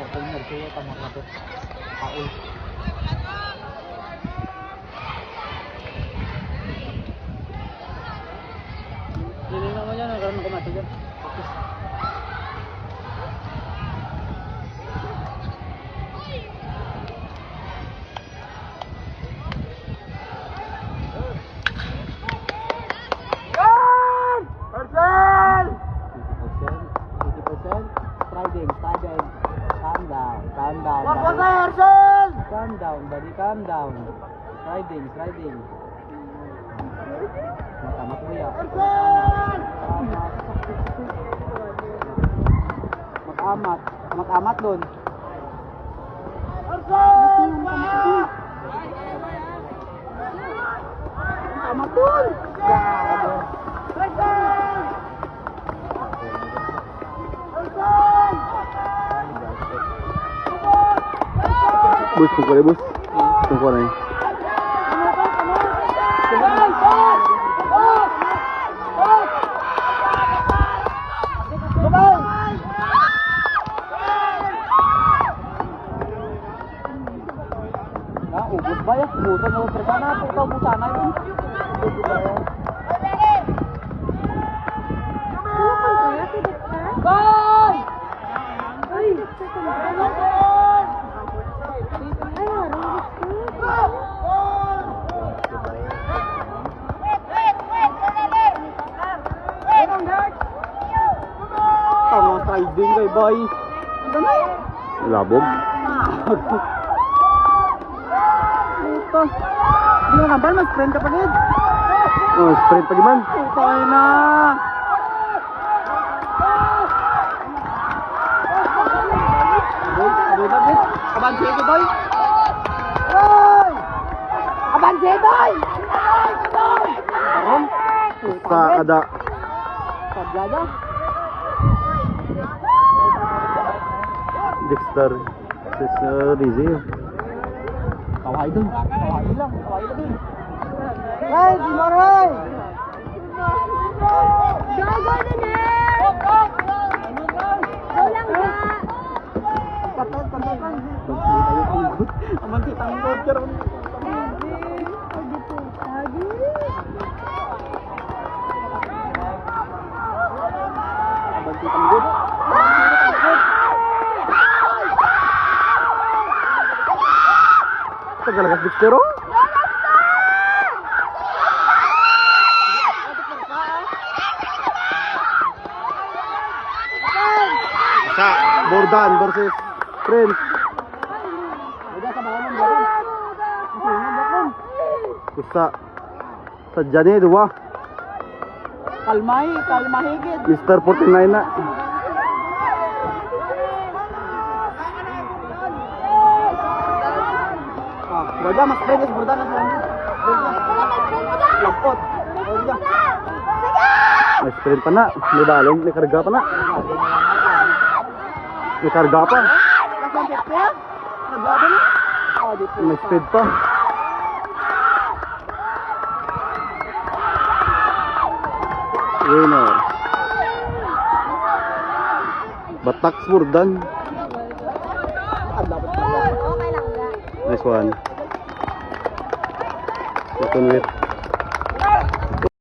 Partner siya tama na to. Paul. Hindi naman yan, nagkaroon ng kumati dyan. Calm down, buddy, calm down. Sliding. Tamat mo yan. Mag-amat dun. Tamat dun. Bus, tungkol bus. Tungkol na ubus ba yan? Ubusan mo sa sana. Ito ubusan na yun. Goal! Ay! Tama sliding kay boy. labog. Ito. Hindi mo nabal, mag-sprint ka pa rin. Oh, sprint pa man. Tayo na. Abanse ko, boy. Abanse, boy. Karon. Sa ada. Pagdada. Dexter. Rizzy. Kaway dun. Kaway lang dun. Hey, Dimaray! Gago na na! Walang ga! Patan. Aman si tanggod karon. Aman si tanggod. Tagalagas Dexter oh. Sa Bordan versus Prince. Kusa sa Jani dua. Kalmahigit. Mr. 49 na. Wala mas previous Bordan na sa lampot. May sprint pa na. May balon. May karga pa na. May karga pa. May speed pa. Winner. Batak Bordan. Nice one. Second with